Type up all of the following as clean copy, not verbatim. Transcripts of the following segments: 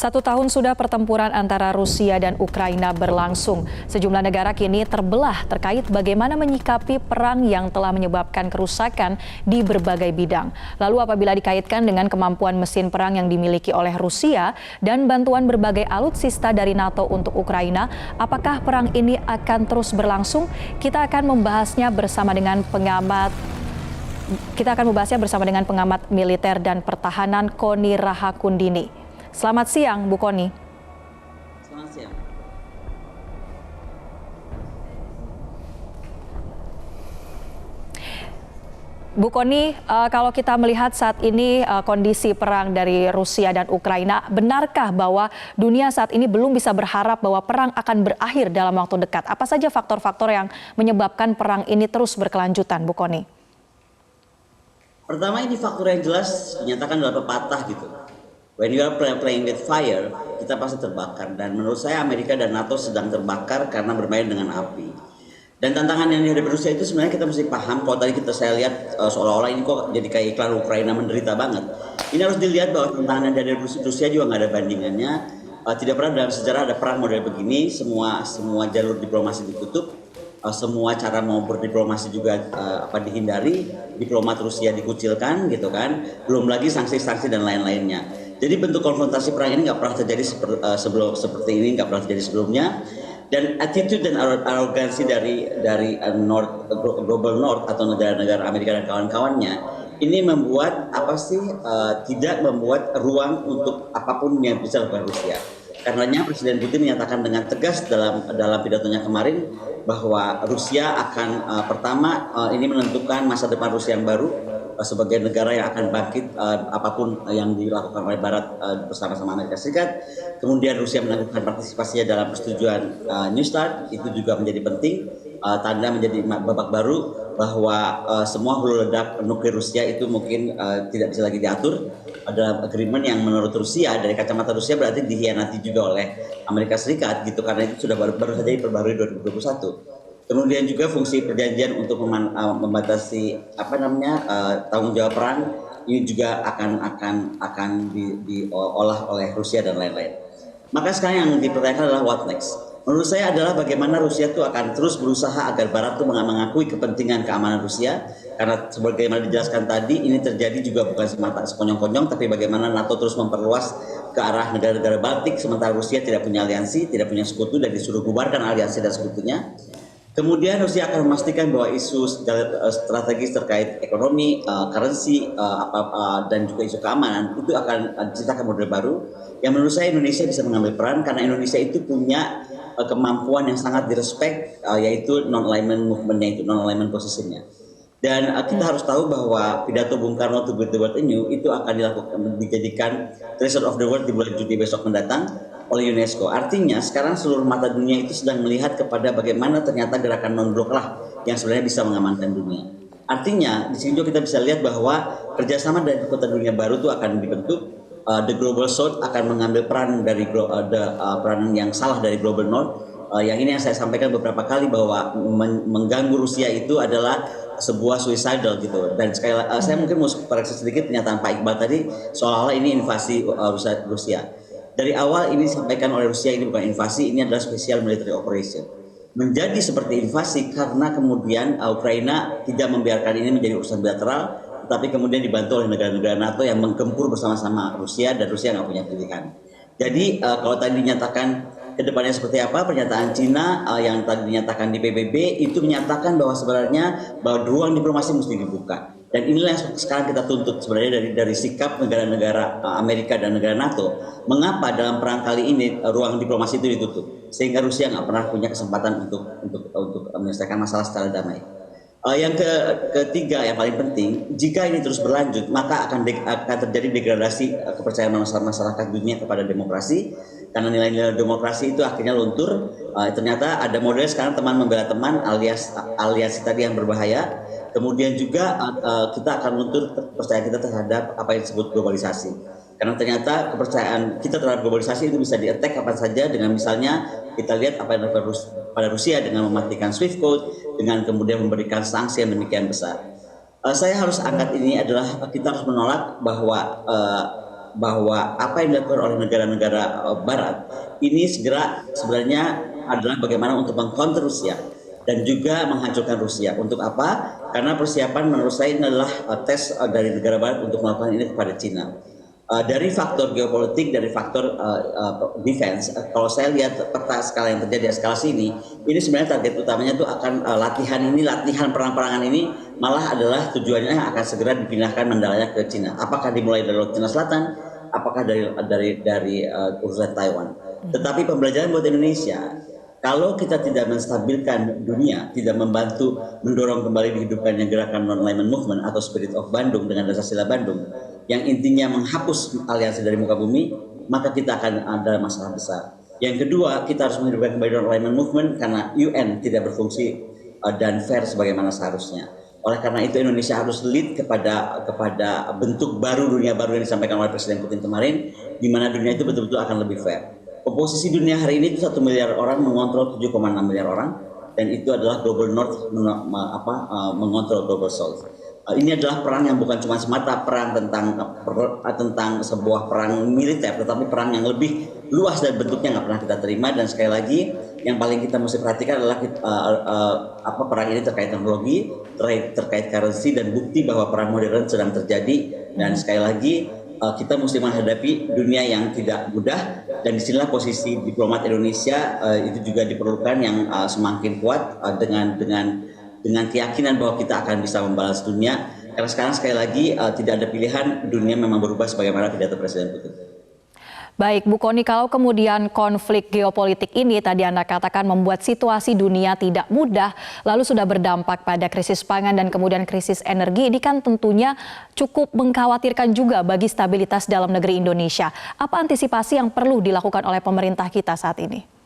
1 tahun sudah pertempuran antara Rusia dan Ukraina berlangsung. Sejumlah negara kini terbelah terkait bagaimana menyikapi perang yang telah menyebabkan kerusakan di berbagai bidang. Lalu apabila dikaitkan dengan kemampuan mesin perang yang dimiliki oleh Rusia dan bantuan berbagai alutsista dari NATO untuk Ukraina, apakah perang ini akan terus berlangsung? Kita akan membahasnya bersama dengan pengamat militer dan pertahanan Koni Rahakundini. Selamat siang, Bu Koni. Selamat siang. Bu Koni, kalau kita melihat saat ini kondisi perang dari Rusia dan Ukraina, benarkah bahwa dunia saat ini belum bisa berharap bahwa perang akan berakhir dalam waktu dekat? Apa saja faktor-faktor yang menyebabkan perang ini terus berkelanjutan, Bu Koni? Pertama, ini faktor yang jelas dinyatakan dalam pepatah gitu. When you are playing with fire, kita pasti terbakar. Dan menurut saya Amerika dan NATO sedang terbakar karena bermain dengan api. Dan tantangan yang dihadapi Rusia itu sebenarnya kita mesti paham. Kalau tadi saya lihat seolah-olah ini kok jadi kayak iklan Ukraina menderita banget. Ini harus dilihat bahwa tantangan yang dihadapi Rusia juga nggak ada bandingannya. Tidak pernah dalam sejarah ada perang model begini. Semua jalur diplomasi ditutup. Semua cara mau berdiplomasi juga dihindari. Diplomat Rusia dikucilkan gitu kan. Belum lagi sanksi-sanksi dan lain-lainnya. Jadi bentuk konfrontasi perang ini nggak pernah terjadi seperti ini, nggak pernah terjadi sebelumnya. Dan attitude dan arogansi dari Global North atau negara-negara Amerika dan kawan-kawannya ini membuat tidak membuat ruang untuk apapun yang bisa dilakukan Rusia. Karenanya Presiden Putin menyatakan dengan tegas dalam pidatonya kemarin bahwa Rusia akan pertama ini menentukan masa depan Rusia yang baru sebagai negara yang akan bangkit apapun yang dilakukan oleh Barat bersama-sama Amerika Serikat. Kemudian Rusia menentukan partisipasinya dalam persetujuan New START, itu juga menjadi penting, tanda menjadi babak baru bahwa semua hulu ledak nuklir Rusia itu mungkin tidak bisa lagi diatur dalam agreement yang menurut Rusia, dari kacamata Rusia berarti dihianati juga oleh Amerika Serikat gitu, karena itu sudah baru saja diperbarui 2021. Kemudian juga fungsi perjanjian untuk membatasi tanggung jawab perang ini juga akan diolah oleh Rusia dan lain-lain. Maka sekarang yang dipertanyakan adalah what next. Menurut saya adalah bagaimana Rusia itu akan terus berusaha agar Barat itu mengakui kepentingan keamanan Rusia, karena sebagaimana dijelaskan tadi ini terjadi juga bukan semata sekonyong-konyong, tapi bagaimana NATO terus memperluas ke arah negara-negara Baltik sementara Rusia tidak punya aliansi, tidak punya sekutu dan disuruh bubarkan aliansi dan sekutunya. Kemudian Rusia akan memastikan bahwa isu strategis terkait ekonomi, currency, dan juga isu keamanan itu akan diciptakan model baru yang menurut saya Indonesia bisa mengambil peran, karena Indonesia itu punya kemampuan yang sangat direspek, yaitu non-alignment movement-nya, itu non-alignment position-nya. Dan kita harus tahu bahwa pidato Bung Karno to build the world anew itu akan dijadikan treasure of the world di bulan Juni besok mendatang oleh UNESCO. Artinya sekarang seluruh mata dunia itu sedang melihat kepada bagaimana ternyata gerakan non-blok lah yang sebenarnya bisa mengamankan dunia. Artinya di sini juga kita bisa lihat bahwa kerjasama dari kekuatan dunia baru itu akan dibentuk. The Global South akan mengambil peran dari peran yang salah dari Global North. Yang ini yang saya sampaikan beberapa kali bahwa mengganggu Rusia itu adalah sebuah suicidal gitu. Dan sekali lagi saya mungkin mau koreksi sedikit pernyataan Pak Iqbal tadi seolah-olah ini invasi Rusia. Dari awal ini disampaikan oleh Rusia ini bukan invasi, ini adalah special military operation. Menjadi seperti invasi karena kemudian Ukraina tidak membiarkan ini menjadi urusan bilateral, tetapi kemudian dibantu oleh negara-negara NATO yang menggempur bersama-sama Rusia, dan Rusia nggak punya pilihan. Jadi kalau tadi dinyatakan kedepannya seperti apa, pernyataan Cina yang tadi dinyatakan di PBB itu menyatakan bahwa sebenarnya bahwa ruang diplomasi mesti dibuka. Dan inilah yang sekarang kita tuntut sebenarnya dari sikap negara-negara Amerika dan negara NATO. Mengapa dalam perang kali ini ruang diplomasi itu ditutup sehingga Rusia nggak pernah punya kesempatan untuk menyelesaikan masalah secara damai. Yang ketiga yang paling penting, jika ini terus berlanjut maka akan terjadi degradasi kepercayaan masyarakat dunia kepada demokrasi, karena nilai-nilai demokrasi itu akhirnya luntur. Ternyata ada model sekarang teman membela teman alias tadi yang berbahaya. Kemudian juga kita akan luntur kepercayaan kita terhadap apa yang disebut globalisasi. Karena ternyata kepercayaan kita terhadap globalisasi itu bisa di-attack kapan saja, dengan misalnya kita lihat apa yang terjadi pada Rusia dengan mematikan Swift Code, dengan kemudian memberikan sanksi yang demikian besar. Saya harus angkat ini adalah kita harus menolak bahwa bahwa apa yang dilakukan oleh negara-negara Barat ini sebenarnya adalah bagaimana untuk mengcounter Rusia dan juga menghancurkan Rusia. Untuk apa? Karena persiapan menurut saya ini adalah tes dari negara Barat untuk melakukan ini kepada Cina. Dari faktor geopolitik, dari faktor defense, kalau saya lihat peta skala yang terjadi, eskalasi ini sebenarnya target utamanya itu akan latihan perang-perangan ini malah adalah tujuannya akan segera dipindahkan mandalanya ke Cina. Apakah dimulai dari Laut Cina Selatan, apakah dari urusan Taiwan. Tetapi pembelajaran buat Indonesia, kalau kita tidak menstabilkan dunia, tidak membantu mendorong kembali dihidupkannya gerakan non-alignment movement atau Spirit of Bandung dengan dasar sila Bandung, yang intinya menghapus aliansi dari muka bumi, maka kita akan ada masalah besar. Yang kedua, kita harus menghidupkan kembali non-alignment movement karena UN tidak berfungsi dan fair sebagaimana seharusnya. Oleh karena itu Indonesia harus lead kepada bentuk baru, dunia baru yang disampaikan oleh Presiden Putin kemarin, di mana dunia itu betul-betul akan lebih fair. Komposisi dunia hari ini itu 1 miliar orang mengontrol 7,6 miliar orang, dan itu adalah Global North mengontrol Global South. Ini adalah perang yang bukan cuma semata perang tentang sebuah perang militer, tetapi perang yang lebih luas dan bentuknya nggak pernah kita terima. Dan sekali lagi, yang paling kita mesti perhatikan adalah perang ini terkait teknologi, terkait currency, dan bukti bahwa perang modern sedang terjadi. Dan sekali lagi, kita mesti menghadapi dunia yang tidak mudah, dan disinilah posisi diplomat Indonesia itu juga diperlukan yang semakin kuat dengan keyakinan bahwa kita akan bisa membalas dunia. Karena sekarang sekali lagi tidak ada pilihan, dunia memang berubah sebagaimana pidato Presiden Putin. Baik, Bu Kony, kalau kemudian konflik geopolitik ini tadi Anda katakan membuat situasi dunia tidak mudah, lalu sudah berdampak pada krisis pangan dan kemudian krisis energi, ini kan tentunya cukup mengkhawatirkan juga bagi stabilitas dalam negeri Indonesia. Apa antisipasi yang perlu dilakukan oleh pemerintah kita saat ini?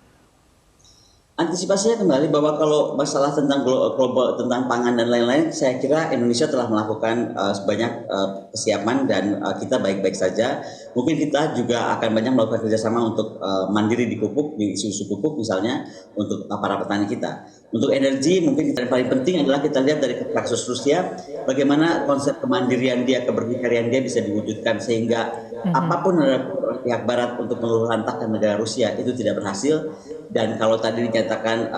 Antisipasinya kembali bahwa kalau masalah tentang global, tentang pangan dan lain-lain, saya kira Indonesia telah melakukan sebanyak kesiapan dan kita baik-baik saja. Mungkin kita juga akan banyak melakukan kerjasama untuk mandiri di pupuk, di isu-isu pupuk misalnya, untuk para petani kita. Untuk energi mungkin yang paling penting adalah kita lihat dari kasus Rusia, bagaimana konsep kemandirian dia, keberdikaryan dia bisa diwujudkan sehingga apapun pihak Barat untuk meluluhlantahkan negara Rusia itu tidak berhasil. Dan kalau tadi dinyatakan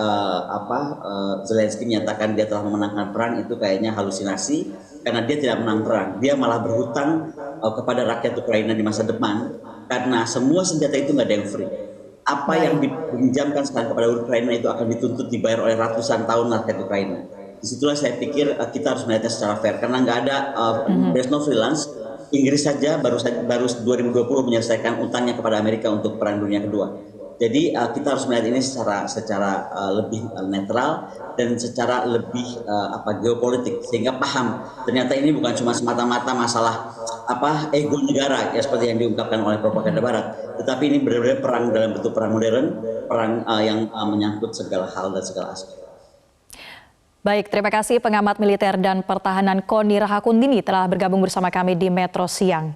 Zelensky menyatakan dia telah memenangkan perang, itu kayaknya halusinasi karena dia tidak menang perang, dia malah berhutang kepada rakyat Ukraina di masa depan karena semua senjata itu nggak ada yang free. Apa yang dipinjamkan sekarang kepada Ukraina itu akan dituntut dibayar oleh ratusan tahun rakyat Ukraina. Disitulah saya pikir kita harus melihatnya secara fair karena nggak ada there's no freelance. Inggris saja baru 2020 menyelesaikan utangnya kepada Amerika untuk Perang Dunia Kedua. Jadi kita harus melihat ini secara lebih netral dan secara lebih geopolitik sehingga paham ternyata ini bukan cuma semata-mata masalah ego negara ya seperti yang diungkapkan oleh propaganda Barat, tetapi ini benar-benar perang dalam bentuk perang modern, perang yang menyangkut segala hal dan segala aspek. Baik, terima kasih pengamat militer dan pertahanan Kony Rahakundini telah bergabung bersama kami di Metro Siang.